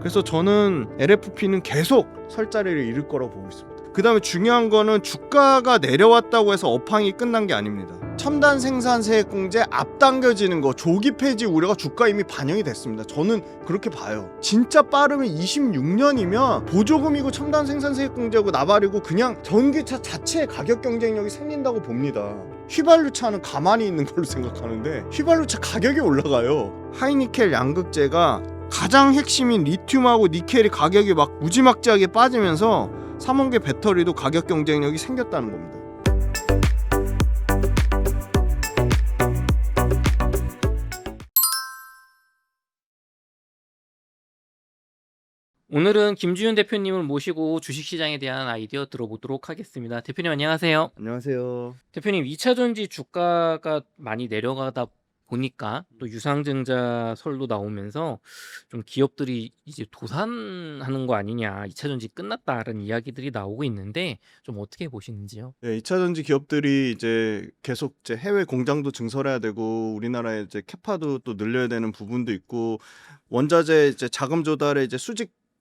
그래서 저는 LFP는 계속 설 자리를 잃을 거라고 보고 있습니다. 그 다음에 중요한 거는 주가가 내려왔다고 해서 업황이 끝난 게 아닙니다. 첨단 생산 세액 공제 앞당겨지는 거, 조기 폐지 우려가 주가 이미 반영이 됐습니다. 저는 그렇게 봐요. 진짜 빠르면 26년이면 보조금이고 첨단 생산 세액 공제하고 나발이고 그냥 전기차 자체의 가격 경쟁력이 생긴다고 봅니다. 휘발유차는 가만히 있는 걸로 생각하는데 휘발유차 가격이 올라가요. 하이니켈 양극재가 가장 핵심인 리튬하고 니켈이 가격이 막 무지막지하게 빠지면서 삼원계 배터리도 가격 경쟁력이 생겼다는 겁니다. 오늘은 김주윤 대표님을 모시고 주식시장에 대한 아이디어 들어보도록 하겠습니다. 대표님 안녕하세요. 안녕하세요. 대표님 2차전지 주가가 많이 내려가다 보니까 또 유상증자 설도 나오면서 좀 기업들이 이제 도산하는 거 아니냐, 2차전지 끝났다라는 이야기들이 나오고 있는데 좀 어떻게 보시는지요? 네, 2차전지 기업들이 이제 계속 이제 해외 공장도 증설해야 되고 우리나라에 이제 캐파도 또 늘려야 되는 부분도 있고 원자재 이제 자금 조달에 이제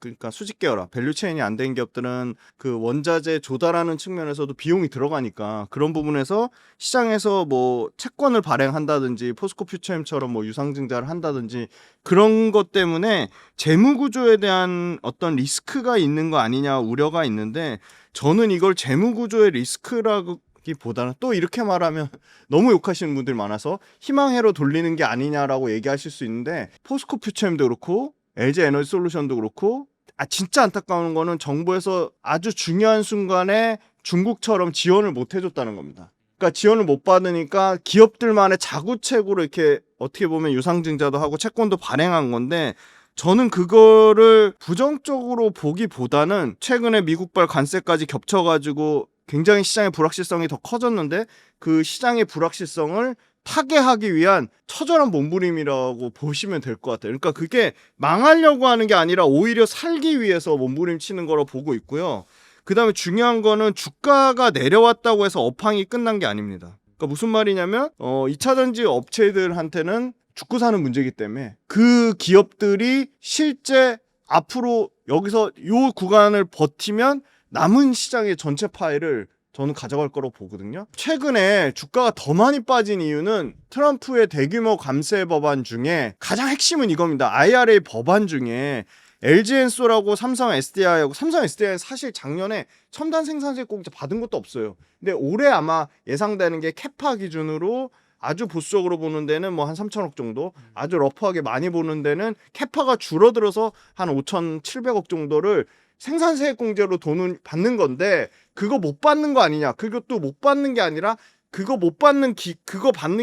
그러니까 수직 계열화, 밸류체인이 안 된 기업들은 그 원자재 조달하는 측면에서도 비용이 들어가니까 그런 부분에서 시장에서 뭐 채권을 발행한다든지 포스코 퓨처엠처럼 뭐 유상증자를 한다든지 그런 것 때문에 재무 구조에 대한 어떤 리스크가 있는 거 아니냐 우려가 있는데 저는 이걸 재무 구조의 리스크라고 보다는 또 이렇게 말하면 너무 욕하시는 분들이 많아서 희망회로 돌리는 게 아니냐라고 얘기하실 수 있는데 포스코 퓨처엠도 그렇고 LG 에너지 솔루션도 그렇고 진짜 안타까운 거는 정부에서 아주 중요한 순간에 중국처럼 지원을 못 해줬다는 겁니다. 그러니까 지원을 못 받으니까 기업들만의 자구책으로 이렇게 어떻게 보면 유상증자도 하고 채권도 발행한 건데 저는 그거를 부정적으로 보기보다는 최근에 미국발 관세까지 겹쳐가지고 굉장히 시장의 불확실성이 더 커졌는데 그 시장의 불확실성을 타개하기 위한 처절한 몸부림이라고 보시면 될 것 같아요. 그러니까 그게 망하려고 하는 게 아니라 오히려 살기 위해서 몸부림치는 거로 보고 있고요. 그 다음에 중요한 거는 주가가 내려왔다고 해서 업황이 끝난 게 아닙니다. 그러니까 무슨 말이냐면 2차전지 업체들한테는 죽고 사는 문제이기 때문에 그 기업들이 실제 앞으로 여기서 이 구간을 버티면 남은 시장의 전체 파일을 저는 가져갈 거라고 보거든요. 최근에 주가가 더 많이 빠진 이유는 트럼프의 대규모 감세 법안 중에 가장 핵심은 이겁니다. IRA 법안 중에 LG엔솔하고 삼성 SDI하고 삼성 SDI는 사실 작년에 첨단 생산세 공제 받은 것도 없어요. 근데 올해 아마 예상되는 게 캐파 기준으로 아주 보수적으로 보는 데는 뭐 한 3천억 정도, 아주 러프하게 많이 보는 데는 캐파가 줄어들어서 한 5,700억 정도를 생산세 공제로 돈을 받는 건데 그거 못 받는 거 아니냐? 그것도 못 받는 게 아니라 그거 받는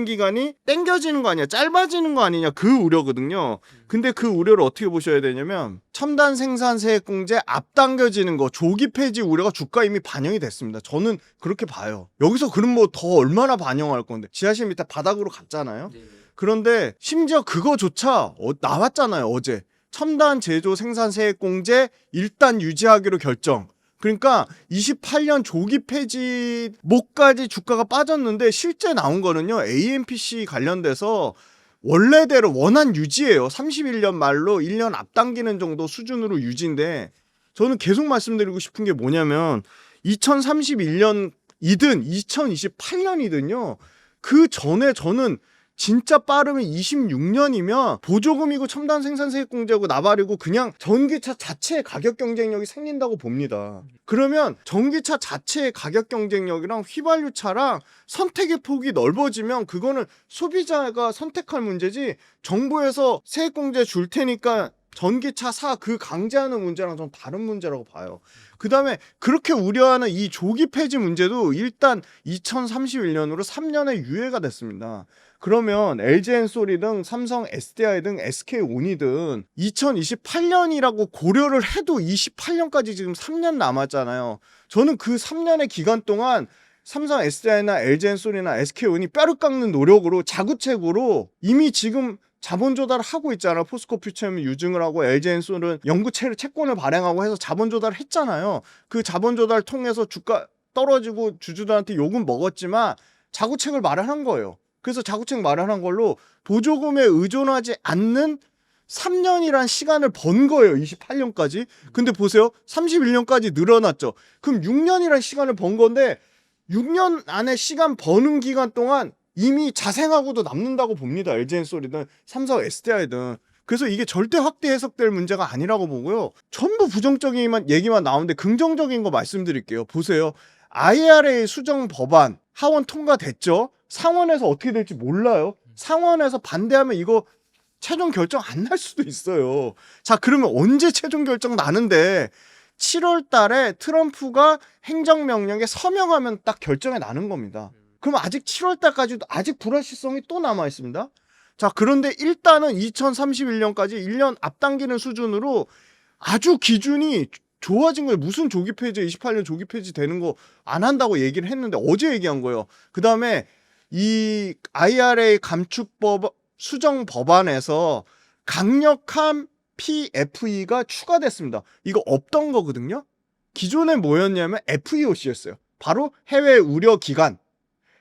기간이 땡겨지는 거 아니야? 짧아지는 거 아니냐? 그 우려거든요. 근데 그 우려를 어떻게 보셔야 되냐면 첨단 생산세 공제 앞당겨지는 거, 조기 폐지 우려가 주가 이미 반영이 됐습니다. 저는 그렇게 봐요. 여기서 그럼 뭐 더 얼마나 반영할 건데? 지하실 밑에 바닥으로 갔잖아요. 그런데 심지어 그거조차 나왔잖아요, 어제. 첨단 제조 생산 세액 공제 일단 유지하기로 결정. 그러니까 28년 조기 폐지 목까지 주가가 빠졌는데 실제 나온 거는요. AMPC 관련돼서 원래대로 원한 유지예요. 31년 말로 1년 앞당기는 정도 수준으로 유지인데 저는 계속 말씀드리고 싶은 게 뭐냐면 2031년이든 2028년이든요. 그 전에 저는 진짜 빠르면 26년이면 보조금이고 첨단 생산세액 공제하고 나발이고 그냥 전기차 자체의 가격 경쟁력이 생긴다고 봅니다. 그러면 전기차 자체의 가격 경쟁력이랑 휘발유차랑 선택의 폭이 넓어지면 그거는 소비자가 선택할 문제지 정부에서 세액 공제 줄 테니까 전기차 그 강제하는 문제랑 좀 다른 문제라고 봐요. 그 다음에 그렇게 우려하는 이 조기 폐지 문제도 일단 2031년으로 3년의 유예가 됐습니다. 그러면 LG엔솔이든 삼성 SDI든 SK온이든 2028년이라고 고려를 해도 28년까지 지금 3년 남았잖아요. 저는 그 3년의 기간 동안 삼성 SDI나 LG엔솔이나 SK온이 뼈를 깎는 노력으로 자구책으로 이미 지금 자본 조달을 하고 있잖아. 포스코 퓨처엠이 유증을 하고 LG엔솔은 영구 채권을 발행하고 해서 자본 조달을 했잖아요. 그 자본 조달 통해서 주가 떨어지고 주주들한테 욕은 먹었지만 자구책을 마련한 거예요. 그래서 자구책 마련한 걸로 보조금에 의존하지 않는 3년이란 시간을 번 거예요. 28년까지. 근데 보세요. 31년까지 늘어났죠. 그럼 6년이란 시간을 번 건데 6년 안에 시간 버는 기간 동안 이미 자생하고도 남는다고 봅니다. LG엔솔이든 삼성 SDI든. 그래서 이게 절대 확대 해석될 문제가 아니라고 보고요. 전부 부정적인 얘기만 나오는데 긍정적인 거 말씀드릴게요. 보세요. IRA 수정 법안 하원 통과됐죠. 상원에서 어떻게 될지 몰라요. 상원에서 반대하면 이거 최종 결정 안 날 수도 있어요. 자, 그러면 언제 최종 결정 나는데 7월 달에 트럼프가 행정명령에 서명하면 딱 결정이 나는 겁니다. 그럼 아직 7월 달까지도 아직 불확실성이 또 남아 있습니다. 자, 그런데 일단은 2031년까지 1년 앞당기는 수준으로 아주 기준이 좋아진 거예요. 무슨 조기 폐지 28년 조기 폐지 되는 거 안 한다고 얘기를 했는데 어제 얘기한 거예요. 그다음에 이 IRA 감축법 수정 법안에서 강력한 PFE가 추가됐습니다. 이거 없던 거거든요. 기존에 뭐였냐면 FEOC였어요. 바로 해외 우려 기간.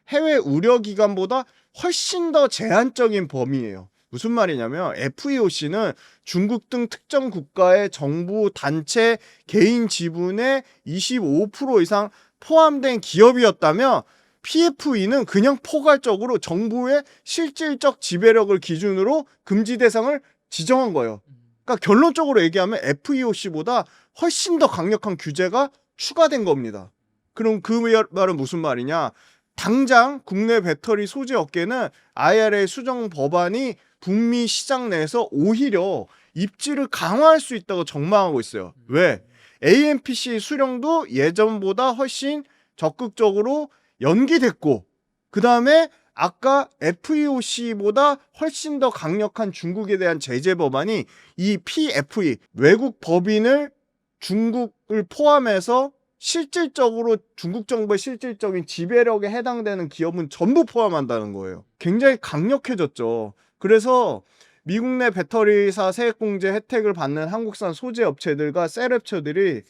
해외 우려 기간보다 훨씬 더 제한적인 범위예요. 무슨 말이냐면 FEOC는 중국 등 특정 국가의 정부, 단체, 개인 지분의 25% 이상 포함된 기업이었다면 PFE는 그냥 포괄적으로 정부의 실질적 지배력을 기준으로 금지 대상을 지정한 거예요. 그러니까 결론적으로 얘기하면 FEOC보다 훨씬 더 강력한 규제가 추가된 겁니다. 그럼 그 말은 무슨 말이냐? 당장 국내 배터리 소재 업계는 IRA 수정 법안이 북미 시장 내에서 오히려 입지를 강화할 수 있다고 전망하고 있어요. 왜? AMPC 수령도 예전보다 훨씬 적극적으로 연기됐고, 그 다음에 아까 FEOC보다 훨씬 더 강력한 중국에 대한 제재 법안이 이 PFE, 외국 법인을 중국을 포함해서 실질적으로 중국 정부의 실질적인 지배력에 해당되는 기업은 전부 포함한다는 거예요. 굉장히 강력해졌죠. 그래서 미국 내 배터리사 세액공제 혜택을 받는 한국산 소재 업체들과 셀업체들이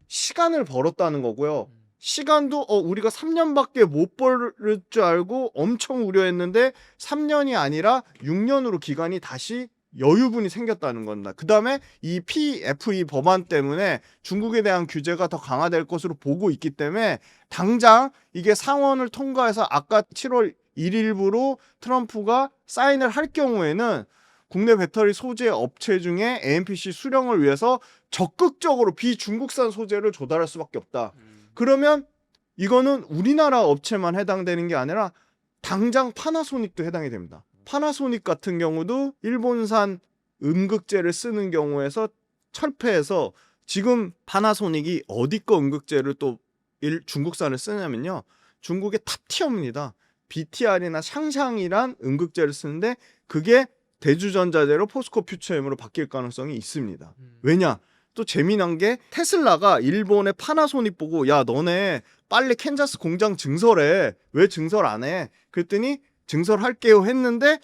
시간을 벌었다는 거고요. 시간도 우리가 3년밖에 못 벌 줄 알고 엄청 우려했는데 3년이 아니라 6년으로 기간이 다시 여유분이 생겼다는 겁니다. 그 다음에 이 PFE 법안 때문에 중국에 대한 규제가 더 강화될 것으로 보고 있기 때문에 당장 이게 상원을 통과해서 아까 7월 1일부로 트럼프가 사인을 할 경우에는 국내 배터리 소재 업체 중에 AMPC 수령을 위해서 적극적으로 비중국산 소재를 조달할 수밖에 없다. 그러면 이거는 우리나라 업체만 해당되는 게 아니라 당장 파나소닉도 해당이 됩니다. 파나소닉 같은 경우도 일본산 음극재를 쓰는 경우에서 철폐해서 지금 파나소닉이 어디 거 음극재를 또 중국산을 쓰냐면요. 중국의 탑티어입니다. BTR이나 샹샹이란 음극재를 쓰는데 그게 대주전자재로 포스코 퓨처엠으로 바뀔 가능성이 있습니다. 왜냐? 또 재미난 게 테슬라가 일본의 파나소닉 보고 야 너네 빨리 캔자스 공장 증설해. 왜 증설 안 해? 그랬더니 증설할게요 했는데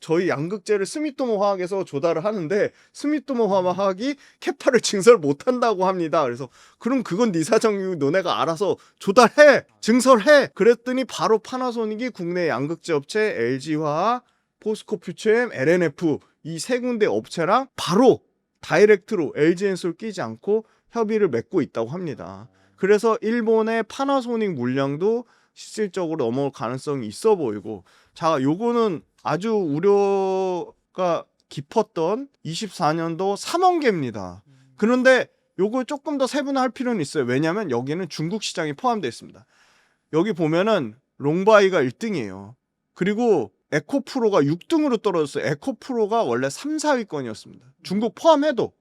저희 양극재를 스미토모 화학에서 조달을 하는데 스미토모 화학이 캐파를 증설 못한다고 합니다. 그래서 그럼 그건 네 사정이고 너네가 알아서 조달해 증설해. 그랬더니 바로 파나소닉이 국내 양극재 업체 LG화학, 포스코퓨처엠, LNF 이 세 군데 업체랑 바로 다이렉트로 LG엔솔 끼지 않고 협의를 맺고 있다고 합니다. 그래서 일본의 파나소닉 물량도 실질적으로 넘어올 가능성이 있어 보이고, 자, 요거는 아주 우려가 깊었던 24년도 3원계입니다. 그런데 요거 조금 더 세분화할 필요는 있어요. 왜냐하면 여기는 중국 시장이 포함되어 있습니다. 여기 보면은 롱바이가 1등이에요. 그리고 에코프로가 6등으로 떨어졌어요. 에코프로가 원래 3, 4위권이었습니다. 중국 포함해도.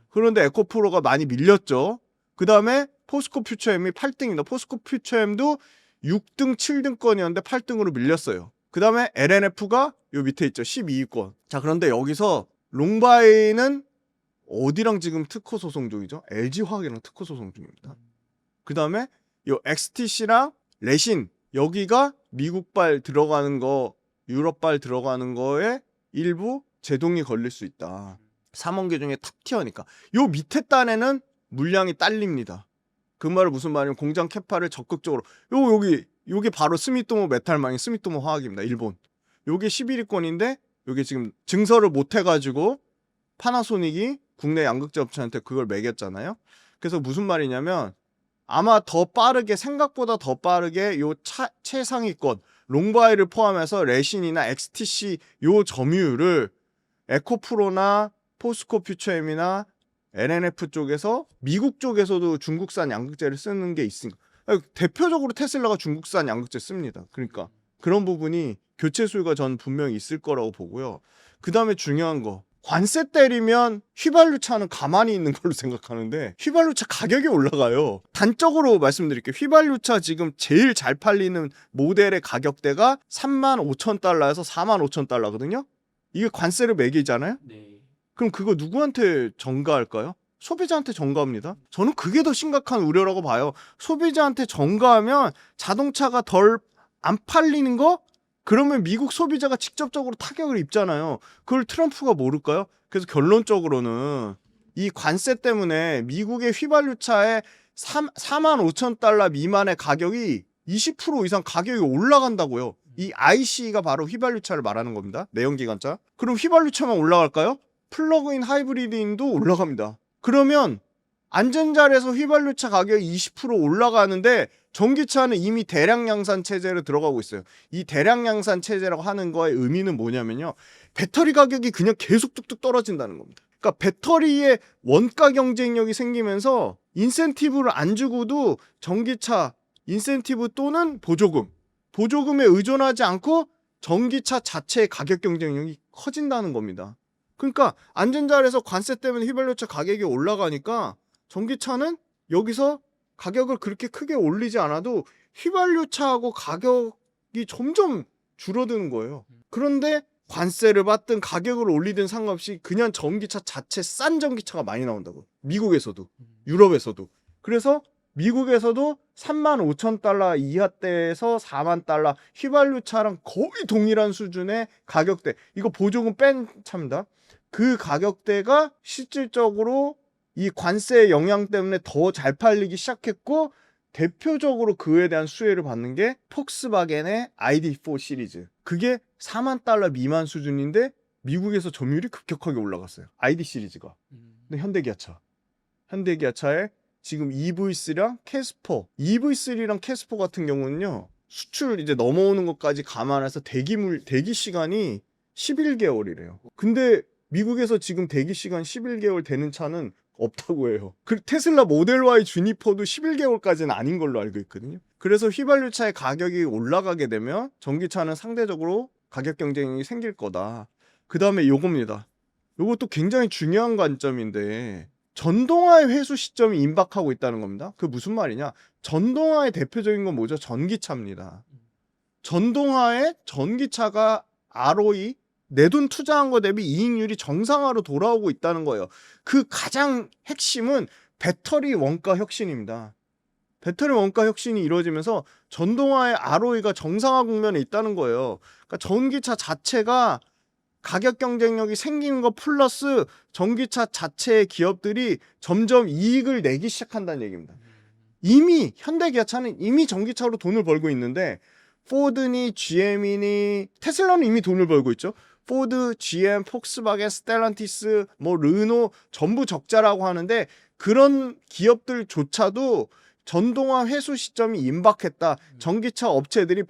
그런데 에코프로가 많이 밀렸죠. 그 다음에 포스코퓨처엠이 8등입니다. 포스코퓨처엠도 6등, 7등권이었는데 8등으로 밀렸어요. 그 다음에 LNF가 요 밑에 있죠. 12위권. 자, 그런데 여기서 롱바이는 어디랑 지금 특허 소송 중이죠? LG화학이랑 특허 소송 중입니다. 그 다음에 요 XTC랑 레신 여기가 미국발 들어가는 거, 유럽발 들어가는 거에 일부 제동이 걸릴 수 있다. 3원계 중에 탑티어니까. 요 밑에 단에는 물량이 딸립니다. 그 말은 무슨 말이냐면 공장 캐파를 적극적으로 요게 바로 스미토모 메탈망이 스미토모 화학입니다. 일본. 요게 11위권인데 요게 지금 증설을 못 해가지고 파나소닉이 국내 양극재 업체한테 그걸 매겼잖아요. 그래서 무슨 말이냐면 아마 더 빠르게 생각보다 더 빠르게 요 최상위권 롱바이를 포함해서 레신이나 XTC 요 점유율을 에코프로나 포스코 퓨처엠이나 LNF 쪽에서 미국 쪽에서도 중국산 양극재를 쓰는 게 있으니까 대표적으로 테슬라가 중국산 양극재 씁니다. 그러니까 그런 부분이 교체 수요가 전 분명히 있을 거라고 보고요. 그 다음에 중요한 거 관세 때리면 휘발유차는 가만히 있는 걸로 생각하는데 휘발유차 가격이 올라가요. 단적으로 말씀드릴게요. 휘발유차 지금 제일 잘 팔리는 모델의 가격대가 35,000달러에서 45,000달러거든요. 이게 관세를 매기잖아요. 네. 그럼 그거 누구한테 전가할까요? 소비자한테 전가합니다. 저는 그게 더 심각한 우려라고 봐요. 소비자한테 전가하면 자동차가 덜 안 팔리는 거? 그러면 미국 소비자가 직접적으로 타격을 입잖아요. 그걸 트럼프가 모를까요? 그래서 결론적으로는 이 관세 때문에 미국의 휘발유차의 45,000달러 미만의 가격이 20% 이상 가격이 올라간다고요. 이 IC가 바로 휘발유차를 말하는 겁니다. 내연기관차. 그럼 휘발유차만 올라갈까요? 플러그인 하이브리드인도 올라갑니다. 그러면 안전자리에서 휘발유차 가격이 20% 올라가는데 전기차는 이미 대량 양산 체제로 들어가고 있어요. 이 대량 양산 체제라고 하는 거의 의미는 뭐냐면요. 배터리 가격이 그냥 계속 뚝뚝 떨어진다는 겁니다. 그러니까 배터리의 원가 경쟁력이 생기면서 인센티브를 안 주고도 전기차 인센티브 또는 보조금에 의존하지 않고 전기차 자체의 가격 경쟁력이 커진다는 겁니다. 그러니까 안전자리에서 관세 때문에 휘발유차 가격이 올라가니까 전기차는 여기서 가격을 그렇게 크게 올리지 않아도 휘발유차하고 가격이 점점 줄어드는 거예요. 그런데 관세를 받든 가격을 올리든 상관없이 그냥 전기차 자체 싼 전기차가 많이 나온다고. 미국에서도 유럽에서도. 그래서 미국에서도 35,000달러 이하대에서 4만 달러 휘발유차랑 거의 동일한 수준의 가격대. 이거 보조금 뺀 차입니다. 그 가격대가 실질적으로 이 관세의 영향 때문에 더 잘 팔리기 시작했고 대표적으로 그에 대한 수혜를 받는 게 폭스바겐의 ID4 시리즈. 그게 4만 달러 미만 수준인데 미국에서 점유율이 급격하게 올라갔어요. ID 시리즈가. 근데 현대기아차의 지금 EV3랑 캐스퍼. EV3랑 캐스퍼 같은 경우는요. 수출 이제 넘어오는 것까지 감안해서 대기 시간이 11개월이래요. 근데 미국에서 지금 대기 시간 11개월 되는 차는 없다고 해요. 그 테슬라 모델 Y 주니퍼도 11개월까지는 아닌 걸로 알고 있거든요. 그래서 휘발유차의 가격이 올라가게 되면 전기차는 상대적으로 가격 경쟁이 생길 거다. 그 다음에 요겁니다. 요것도 굉장히 중요한 관점인데 전동화의 회수 시점이 임박하고 있다는 겁니다. 그 무슨 말이냐? 전동화의 대표적인 건 뭐죠? 전기차입니다. 전동화의 전기차가 ROE 내 돈 투자한 거 대비 이익률이 정상화로 돌아오고 있다는 거예요. 그 가장 핵심은 배터리 원가 혁신입니다. 배터리 원가 혁신이 이루어지면서 전동화의 ROE가 정상화 국면에 있다는 거예요. 그러니까 전기차 자체가 가격 경쟁력이 생기는 거 플러스 전기차 자체의 기업들이 점점 이익을 내기 시작한다는 얘기입니다. 이미 현대기아차는 이미 전기차로 돈을 벌고 있는데 포드니 GM이니 테슬라는 이미 돈을 벌고 있죠. 포드, GM, 폭스바겐, 스텔란티스, 르노 전부 적자라고 하는데 그런 기업들조차도 전동화 회수 시점이 임박했다. 전기차 업체들이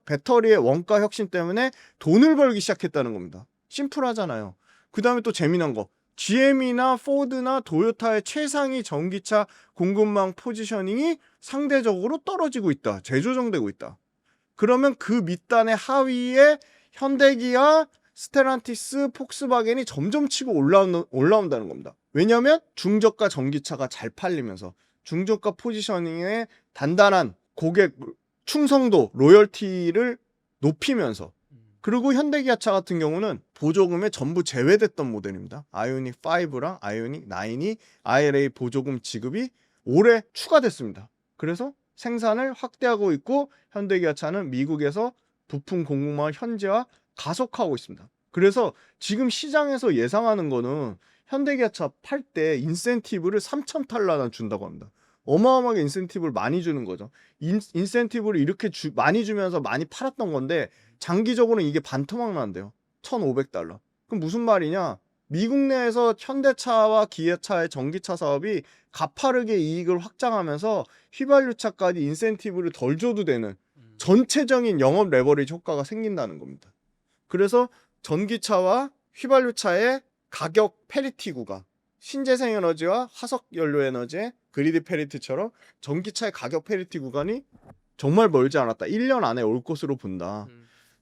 배터리의 원가 혁신 때문에 돈을 벌기 시작했다는 겁니다. 심플하잖아요. 그 다음에 또 재미난 거. GM이나 포드나 도요타의 최상위 전기차 공급망 포지셔닝이 상대적으로 떨어지고 있다. 재조정되고 있다. 그러면 그 밑단의 하위에 현대기아, 스텔란티스, 폭스바겐이 점점 치고 올라온다는 겁니다. 왜냐하면 중저가 전기차가 잘 팔리면서 중저가 포지셔닝의 단단한 고객 충성도, 로열티를 높이면서 그리고 현대기아차 같은 경우는 보조금에 전부 제외됐던 모델입니다. 아이오닉 5랑 아이오닉 9이 IRA 보조금 지급이 올해 추가됐습니다. 그래서 생산을 확대하고 있고 현대기아차는 미국에서 부품 공급망을 현재화 가속하고 있습니다. 그래서 지금 시장에서 예상하는 거는 현대기아차 팔 때 인센티브를 3,000달러나 준다고 합니다. 어마어마하게 인센티브를 많이 주는 거죠. 인센티브를 이렇게 많이 주면서 많이 팔았던 건데 장기적으로는 이게 반토막 난대요. 1,500달러. 그럼 무슨 말이냐? 미국 내에서 현대차와 기아차의 전기차 사업이 가파르게 이익을 확장하면서 휘발유차까지 인센티브를 덜 줘도 되는 전체적인 영업 레버리지 효과가 생긴다는 겁니다. 그래서 전기차와 휘발유차의 가격 페리티 구간, 신재생에너지와 화석연료에너지의 그리드 페리티처럼 전기차의 가격 페리티 구간이 정말 멀지 않았다. 1년 안에 올 것으로 본다.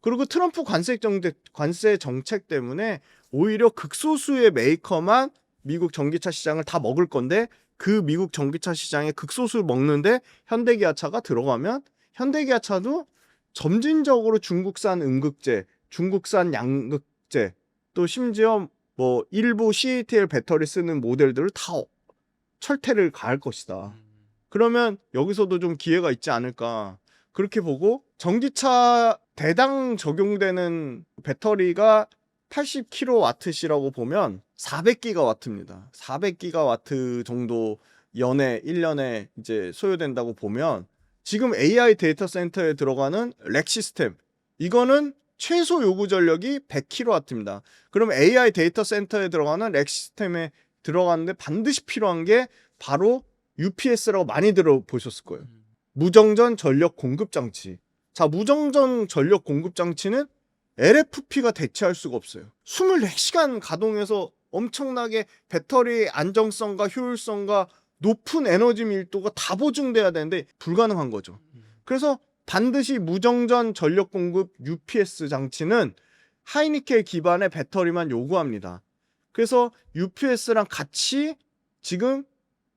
그리고 트럼프 관세 정책 때문에 오히려 극소수의 메이커만 미국 전기차 시장을 다 먹을 건데 그 미국 전기차 시장에 극소수 먹는데 현대기아차가 들어가면 현대기아차도 점진적으로 중국산 음극재, 중국산 양극재, 또 심지어 뭐 일부 CATL 배터리 쓰는 모델들을 다 철퇴를 가할 것이다. 그러면 여기서도 좀 기회가 있지 않을까. 그렇게 보고 전기차 대당 적용되는 배터리가 80kWh라고 보면 400GW입니다. 400GW 정도 연에 1년에 이제 소요된다고 보면 지금 AI 데이터 센터에 들어가는 렉 시스템 이거는 최소 요구 전력이 100kW입니다. 그럼 AI 데이터 센터에 들어가는 렉 시스템에 들어가는데 반드시 필요한 게 바로 UPS라고 많이 들어보셨을 거예요. 무정전 전력 공급 장치. 자, 무정전 전력 공급 장치는 LFP가 대체할 수가 없어요. 24시간 가동해서 엄청나게 배터리의 안정성과 효율성과 높은 에너지 밀도가 다 보증돼야 되는데 불가능한 거죠. 그래서 반드시 무정전 전력 공급 UPS 장치는 하이니켈 기반의 배터리만 요구합니다. 그래서 UPS랑 같이 지금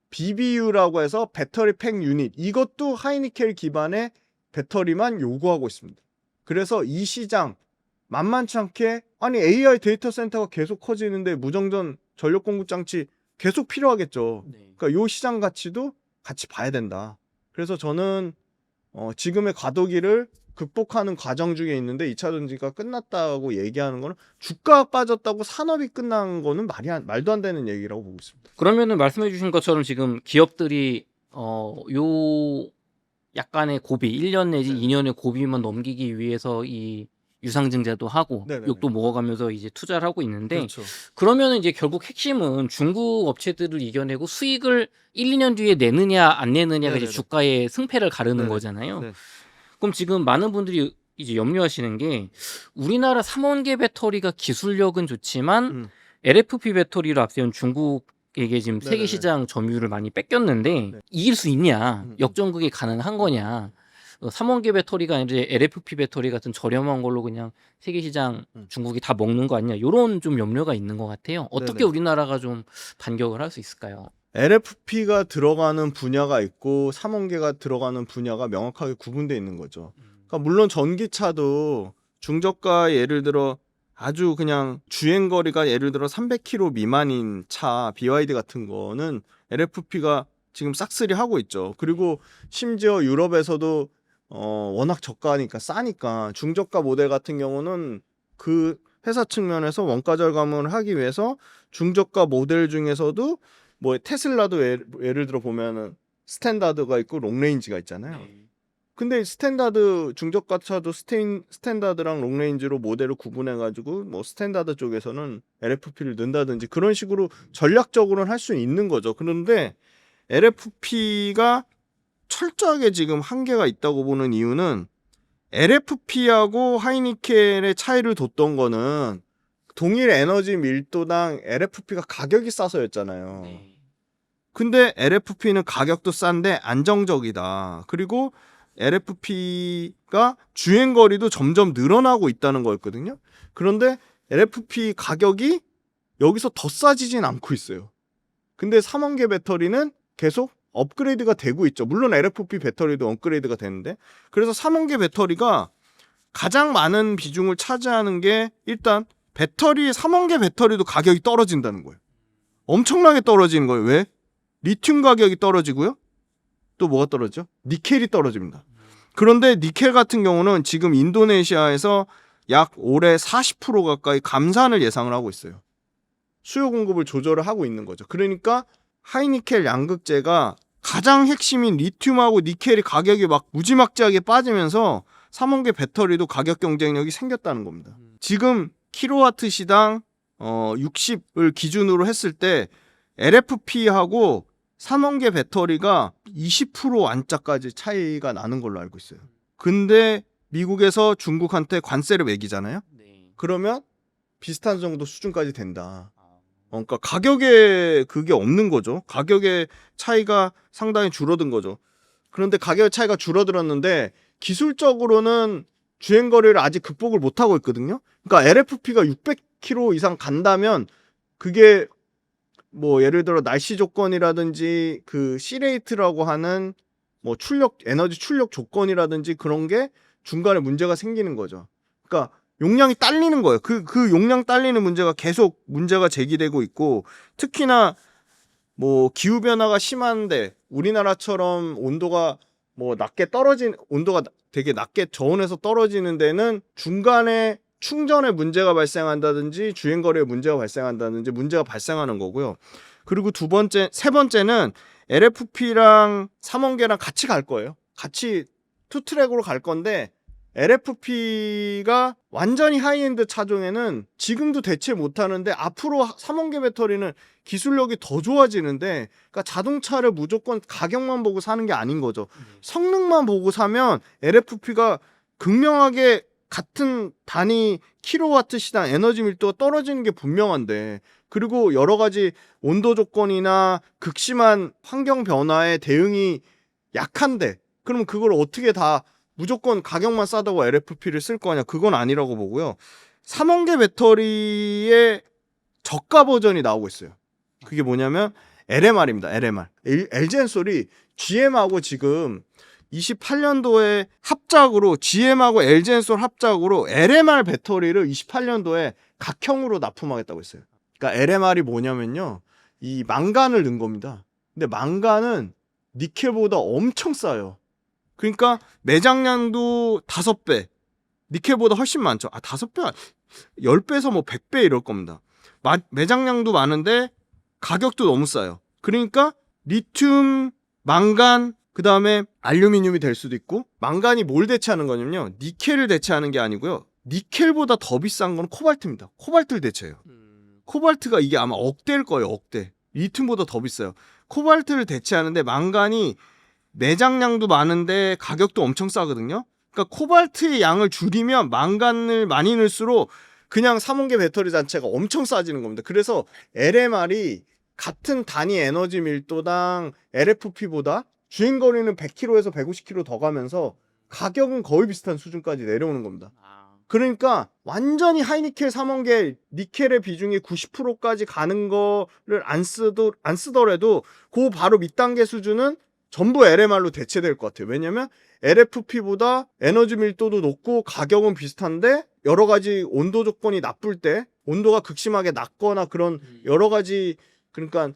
BBU라고 해서 배터리 팩 유닛 이것도 하이니켈 기반의 배터리만 요구하고 있습니다. 그래서 이 시장 만만치 않게 아니 AI 데이터 센터가 계속 커지는데 무정전 전력 공급 장치 계속 필요하겠죠. 그러니까 이 시장 가치도 같이 봐야 된다. 그래서 저는 지금의 과도기를 극복하는 과정 중에 있는데 2차 전지가 끝났다고 얘기하는 거는 주가가 빠졌다고 산업이 끝난 거는 말도 안 되는 얘기라고 보고 있습니다. 그러면은 말씀해 주신 것처럼 지금 기업들이 요 약간의 고비 1년 내지 네. 2년의 고비만 넘기기 위해서 이 유상증자도 하고 네네네. 욕도 먹어가면서 이제 투자를 하고 있는데 그렇죠. 그러면은 이제 결국 핵심은 중국 업체들을 이겨내고 수익을 1, 2년 뒤에 내느냐 안 내느냐가 이제 네네네. 주가의 승패를 가르는 네네. 거잖아요. 네. 그럼 지금 많은 분들이 이제 염려하시는 게 우리나라 3원계 배터리가 기술력은 좋지만 LFP 배터리로 앞세운 중국에게 지금 세계 네네네. 시장 점유율을 많이 뺏겼는데 네. 이길 수 있냐? 역전극이 가능한 거냐? 3원계 배터리가 아니라 LFP 배터리 같은 저렴한 걸로 그냥 세계 시장 중국이 다 먹는 거 아니냐? 이런 좀 염려가 있는 것 같아요. 어떻게 네네. 우리나라가 좀 반격을 할 수 있을까요? LFP가 들어가는 분야가 있고 3원계가 들어가는 분야가 명확하게 구분되어 있는 거죠. 그러니까 물론 전기차도 중저가 예를 들어 아주 그냥 주행 거리가 예를 들어 300km 미만인 차 BYD 같은 거는 LFP가 지금 싹쓸이 하고 있죠. 그리고 심지어 유럽에서도 워낙 저가니까 싸니까 중저가 모델 같은 경우는 그 회사 측면에서 원가 절감을 하기 위해서 중저가 모델 중에서도 뭐 테슬라도 예를 들어 보면은 스탠다드가 있고 롱레인지가 있잖아요. 근데 스탠다드 중저가 차도 스탠다드랑 롱레인지로 모델을 구분해 가지고 뭐 스탠다드 쪽에서는 LFP를 넣는다든지 그런 식으로 전략적으로는 할 수 있는 거죠. 그런데 LFP가 철저하게 지금 한계가 있다고 보는 이유는 LFP하고 하이니켈의 차이를 뒀던 거는 동일 에너지 밀도당 LFP가 가격이 싸서였잖아요. 근데 LFP는 가격도 싼데 안정적이다. 그리고 LFP가 주행거리도 점점 늘어나고 있다는 거였거든요. 그런데 LFP 가격이 여기서 더 싸지진 않고 있어요. 근데 3원계 배터리는 계속 업그레이드가 되고 있죠. 물론 LFP 배터리도 업그레이드가 되는데 그래서 3원계 배터리가 가장 많은 비중을 차지하는 게 일단 배터리 3원계 배터리도 가격이 떨어진다는 거예요. 엄청나게 떨어지는 거예요. 왜? 리튬 가격이 떨어지고요. 또 뭐가 떨어지죠? 니켈이 떨어집니다. 그런데 니켈 같은 경우는 지금 인도네시아에서 약 올해 40% 가까이 감산을 예상을 하고 있어요. 수요 공급을 조절을 하고 있는 거죠. 그러니까 하이니켈 양극재가 가장 핵심인 리튬하고 니켈이 가격이 막 무지막지하게 빠지면서 3원계 배터리도 가격 경쟁력이 생겼다는 겁니다. 지금 킬로와트 시당 60을 기준으로 했을 때 LFP하고 삼원계 배터리가 20% 안짝까지 차이가 나는 걸로 알고 있어요. 근데 미국에서 중국한테 관세를 매기잖아요. 네. 그러면 비슷한 정도 수준까지 된다. 그러니까 가격에 그게 없는 거죠. 가격의 차이가 상당히 줄어든 거죠. 그런데 가격의 차이가 줄어들었는데 기술적으로는 주행거리를 아직 극복을 못하고 있거든요. 그러니까 LFP가 600km 이상 간다면 그게 뭐 예를 들어 날씨 조건이라든지 그 C레이트라고 하는 뭐 출력 에너지 출력 조건이라든지 그런 게 중간에 문제가 생기는 거죠. 그러니까 용량이 딸리는 거예요. 그 용량 딸리는 문제가 계속 문제가 제기되고 있고, 특히나 뭐 기후 변화가 심한데 우리나라처럼 온도가 뭐 낮게 떨어진 온도가 되게 낮게 저온에서 떨어지는 데는 중간에 충전에 문제가 발생한다든지 주행거리에 문제가 발생한다든지 문제가 발생하는 거고요. 그리고 세 번째는 LFP랑 삼원계랑 같이 갈 거예요. 같이 투트랙으로 갈 건데 LFP가 완전히 하이엔드 차종에는 지금도 대체 못하는데 앞으로 삼원계 배터리는 기술력이 더 좋아지는데, 그러니까 자동차를 무조건 가격만 보고 사는 게 아닌 거죠. 성능만 보고 사면 LFP가 극명하게 같은 단위 킬로와트 시당 에너지 밀도가 떨어지는 게 분명한데, 그리고 여러 가지 온도 조건이나 극심한 환경 변화에 대응이 약한데, 그러면 그걸 어떻게 다 무조건 가격만 싸다고 LFP를 쓸 거냐? 그건 아니라고 보고요. 삼원계 배터리의 저가 버전이 나오고 있어요. 그게 뭐냐면 LMR입니다. LMR. LG 엔솔이 GM하고 지금 28년도에 합작으로 GM하고 LG 엔솔 합작으로 LMR 배터리를 28년도에 각형으로 납품하겠다고 했어요. 그러니까 LMR이 뭐냐면요, 이 망간을 넣은 겁니다. 근데 망간은 니켈보다 엄청 싸요. 그러니까 매장량도 5배, 니켈보다 훨씬 많죠. 5배, 10배에서 뭐 100배 이럴 겁니다. 매장량도 많은데 가격도 너무 싸요. 그러니까 리튬, 망간, 그 다음에 알루미늄이 될 수도 있고, 망간이 뭘 대체하는 거냐면요, 니켈을 대체하는 게 아니고요, 니켈보다 더 비싼 건 코발트입니다. 코발트를 대체해요. 코발트가 이게 아마 억대일 거예요. 억대. 리튬보다 더 비싸요. 코발트를 대체하는데 망간이 매장량도 많은데 가격도 엄청 싸거든요. 그러니까 코발트의 양을 줄이면 망간을 많이 넣을수록 그냥 삼원계 배터리 자체가 엄청 싸지는 겁니다. 그래서 LMR이 같은 단위 에너지 밀도당 LFP보다 주행거리는 100km에서 150km 더 가면서 가격은 거의 비슷한 수준까지 내려오는 겁니다. 그러니까 완전히 하이니켈 삼원계 니켈의 비중이 90%까지 가는 거를 안 쓰더라도 그 바로 밑단계 수준은 전부 LMR로 대체될 것 같아요. 왜냐면 LFP보다 에너지 밀도도 높고 가격은 비슷한데 여러 가지 온도 조건이 나쁠 때, 온도가 극심하게 낮거나 그런 여러 가지, 그러니까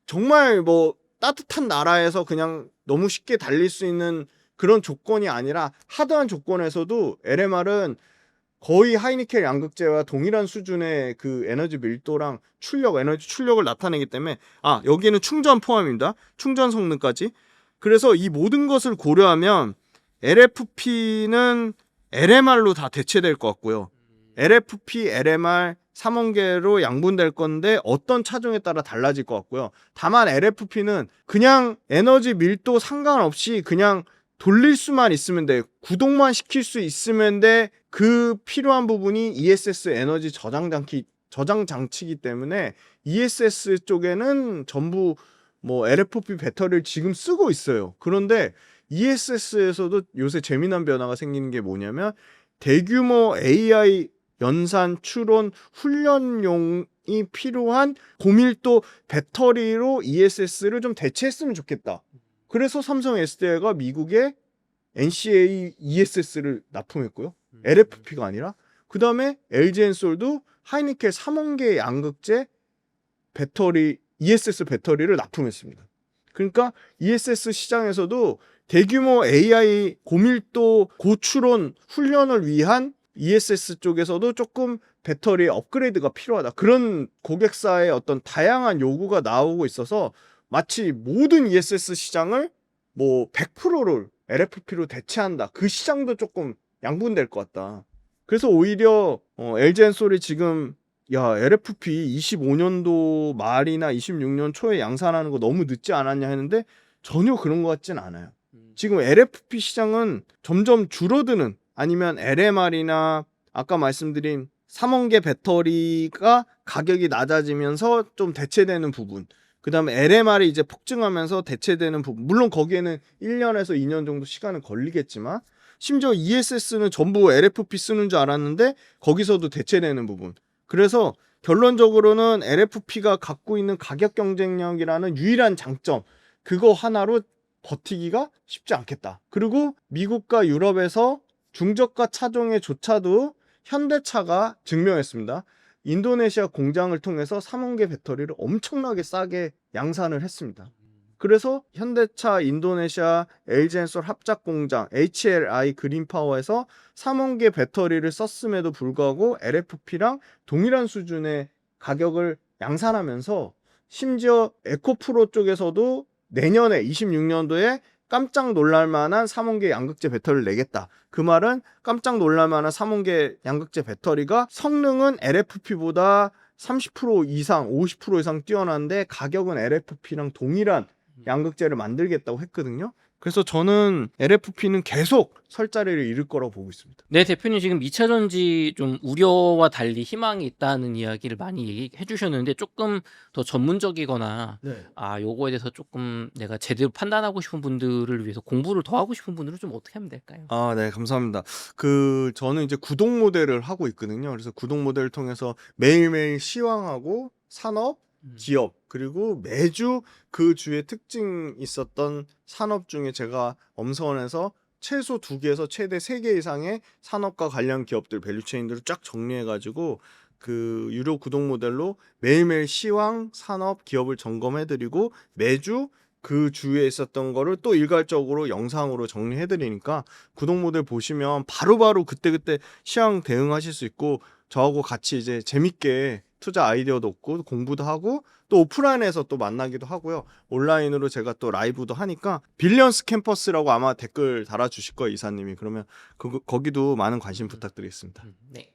정말 뭐 따뜻한 나라에서 그냥 너무 쉽게 달릴 수 있는 그런 조건이 아니라 하드한 조건에서도 LMR은 거의 하이니켈 양극재와 동일한 수준의 그 에너지 밀도랑 에너지 출력을 나타내기 때문에, 여기에는 충전 포함입니다. 충전 성능까지. 그래서 이 모든 것을 고려하면 LFP는 LMR로 다 대체될 것 같고요. LFP, LMR, 삼원계로 양분될 건데 어떤 차종에 따라 달라질 것 같고요. 다만 LFP는 그냥 에너지 밀도 상관없이 그냥 돌릴 수만 있으면 돼. 구동만 시킬 수 있으면 돼. 그 필요한 부분이 ESS 에너지 저장 장치이기 때문에 ESS 쪽에는 전부 뭐 LFP 배터리를 지금 쓰고 있어요. 그런데 ESS에서도 요새 재미난 변화가 생기는 게 뭐냐면, 대규모 AI 연산, 추론, 훈련용이 필요한 고밀도 배터리로 ESS를 좀 대체했으면 좋겠다. 그래서 삼성 SDI가 미국에 NCA ESS를 납품했고요. LFP가 아니라. 그 다음에 LG 엔솔도 하이니켈 삼원계 양극재 배터리 ESS 배터리를 납품했습니다. 그러니까 ESS 시장에서도 대규모 AI 고밀도 고추론 훈련을 위한 ESS 쪽에서도 조금 배터리 업그레이드가 필요하다. 그런 고객사의 어떤 다양한 요구가 나오고 있어서 마치 모든 ESS 시장을 뭐 100%를 LFP로 대체한다. 그 시장도 조금 양분될 것 같다. 그래서 오히려 LG 엔솔이 지금 야, LFP 25년도 말이나 26년 초에 양산하는 거 너무 늦지 않았냐 했는데 전혀 그런 것 같진 않아요. 지금 LFP 시장은 점점 줄어드는, 아니면 LMR이나 아까 말씀드린 3원계 배터리가 가격이 낮아지면서 좀 대체되는 부분, 그 다음에 LMR이 이제 폭증하면서 대체되는 부분, 물론 거기에는 1년에서 2년 정도 시간은 걸리겠지만, 심지어 ESS는 전부 LFP 쓰는 줄 알았는데 거기서도 대체되는 부분. 그래서 결론적으로는 LFP가 갖고 있는 가격 경쟁력이라는 유일한 장점, 그거 하나로 버티기가 쉽지 않겠다. 그리고 미국과 유럽에서 중저가 차종에조차도 현대차가 증명했습니다. 인도네시아 공장을 통해서 3원계 배터리를 엄청나게 싸게 양산을 했습니다. 그래서 현대차 인도네시아 LG엔솔 합작 공장 HLI 그린파워에서 3원계 배터리를 썼음에도 불구하고 LFP랑 동일한 수준의 가격을 양산하면서, 심지어 에코프로 쪽에서도 내년에 26년도에 깜짝 놀랄만한 3원계 양극재 배터리를 내겠다. 그 말은 깜짝 놀랄만한 3원계 양극재 배터리가 성능은 LFP보다 30% 이상, 50% 이상 뛰어난데 가격은 LFP랑 동일한 양극재를 만들겠다고 했거든요. 그래서 저는 LFP는 계속 설 자리를 잃을 거라고 보고 있습니다. 네, 대표님 지금 2차 전지 좀 우려와 달리 희망이 있다는 이야기를 많이 얘기해 주셨는데 조금 더 전문적이거나 네. 요거에 대해서 조금 내가 제대로 판단하고 싶은 분들을 위해서 공부를 더 하고 싶은 분들은 좀 어떻게 하면 될까요? 네, 감사합니다. 저는 이제 구독 모델을 하고 있거든요. 그래서 구독 모델을 통해서 매일매일 시황하고 산업, 기업, 그리고 매주 그 주에 특징 있었던 산업 중에 제가 엄선해서 최소 2개에서 최대 3개 이상의 산업과 관련 기업들 밸류체인들을 쫙 정리해가지고 그 유료 구독 모델로 매일매일 시황, 산업, 기업을 점검해드리고 매주 그 주에 있었던 거를 또 일괄적으로 영상으로 정리해드리니까 구독 모델 보시면 바로바로 그때그때 시황 대응하실 수 있고, 저하고 같이 이제 재밌게 투자 아이디어도 얻고 공부도 하고 또 오프라인에서 또 만나기도 하고요. 온라인으로 제가 또 라이브도 하니까 빌리언스 캠퍼스라고 아마 댓글 달아주실 거예요, 이사님이. 그러면 거기도 많은 관심 부탁드리겠습니다. 네.